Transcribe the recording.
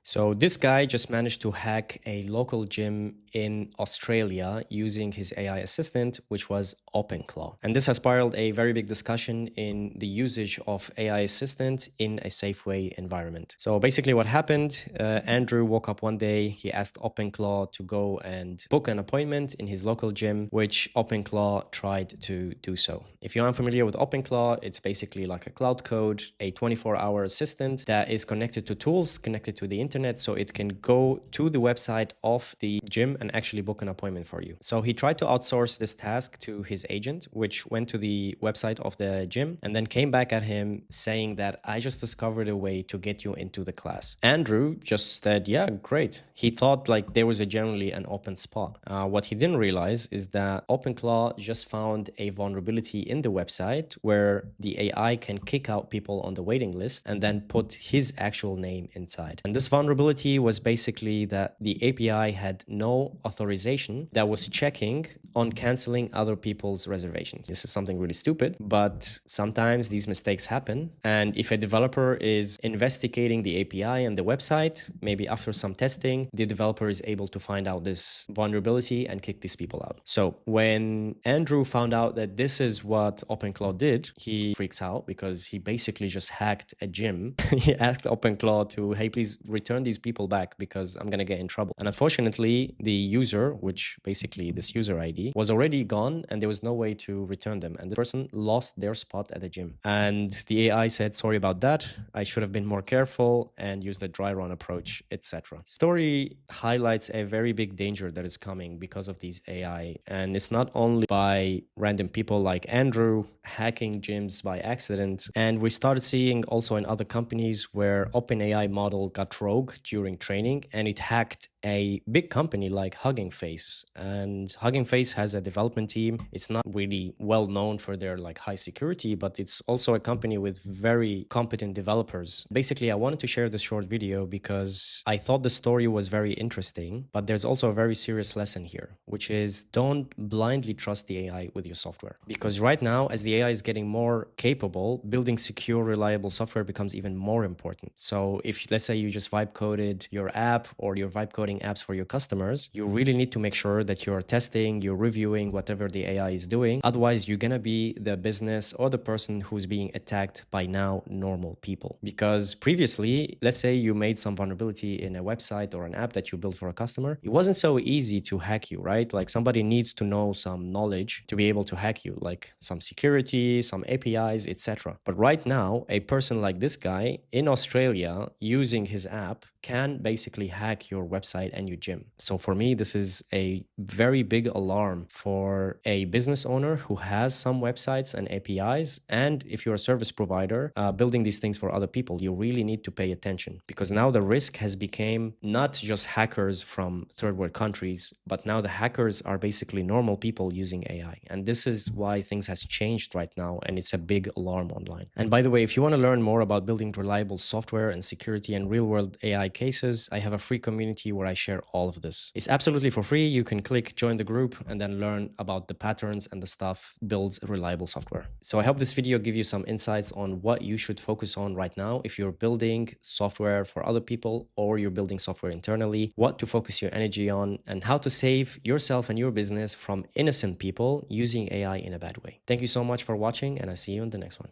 So this guy just managed to hack a local gym in Australia using his AI assistant, which was OpenClaw. And this has spiraled a very big discussion in the usage of AI assistant in a safe way environment. So basically what happened, Andrew woke up one day, he asked OpenClaw to go and book an appointment in his local gym, which OpenClaw tried to do so. If you're unfamiliar with OpenClaw, it's basically like a cloud code, a 24-hour assistant that is connected to tools, connected to the internet, so it can go to the website of the gym and actually book an appointment for you. So he tried to outsource this task to his agent, which went to the website of the gym and then came back at him saying that I just discovered a way to get you into the class. Andrew just said, yeah, great. He thought like there was generally an open spot. What he didn't realize is that OpenClaw just found a vulnerability in the website where the AI can kick out people on the waiting list and then put his actual name inside. And this vulnerability was basically that the API had no authorization that was checking on canceling other people's reservations. This is something really stupid, but sometimes these mistakes happen. And if a developer is investigating the API and the website, maybe after some testing, the developer is able to find out this vulnerability and kick these people out. So when Andrew found out that this is what OpenClaw did, he freaks out because he basically just hacked a gym. He asked OpenClaw to, hey, please return these people back because I'm going to get in trouble. And unfortunately, the user, which basically this user ID, was already gone and there was no way to return them. And the person lost their spot at the gym. And the AI said, sorry about that. I should have been more careful and used a dry run approach, etc. Story highlights a very big danger that is coming because of these AI. And it's not only by random people like Andrew hacking gyms by accident. And we started seeing also in other companies where OpenAI model got rogue during training and it hacked a big company like Hugging Face. And Hugging Face has a development team. It's not really well known for their like high security, but it's also a company with very competent developers. Basically, I wanted to share this short video because I thought the story was very interesting, but there's also a very serious lesson here, which is don't blindly trust the AI with your software. Because right now, as the AI is getting more capable, building secure, reliable software becomes even more important. So if, let's say, you just vibe coded your app or you're vibe coding apps for your customers, you really need to make sure that you're testing, you're reviewing whatever the AI is doing. Otherwise, you're going to be the business or the person who's being attacked by now normal people. Because previously, let's say you made some vulnerability in a website or an app that you built for a customer, it wasn't so easy to hack you, right? Like somebody needs to know some knowledge to be able to hack you, like some security, some APIs, etc. But right now, a person like this guy in Australia using his app can basically hack your website and your gym. So for me, this is a very big alarm for a business owner who has some websites and APIs. And if you're a service provider building these things for other people, you really need to pay attention because now the risk has become not just hackers from third world countries, but now the hackers are basically normal people using AI. And this is why things has changed right now. And it's a big alarm online. And by the way, if you want to learn more about building reliable software and security and real world AI cases, I have a free community where I share all of this. It's absolutely for free. You can click join the group and then learn about the patterns and the stuff builds reliable software. So I hope this video give you some insights on what you should focus on right now if you're building software for other people or you're building software internally, what to focus your energy on and how to save yourself and your business from innocent people using AI in a bad way. Thank you so much for watching and I'll see you in the next one.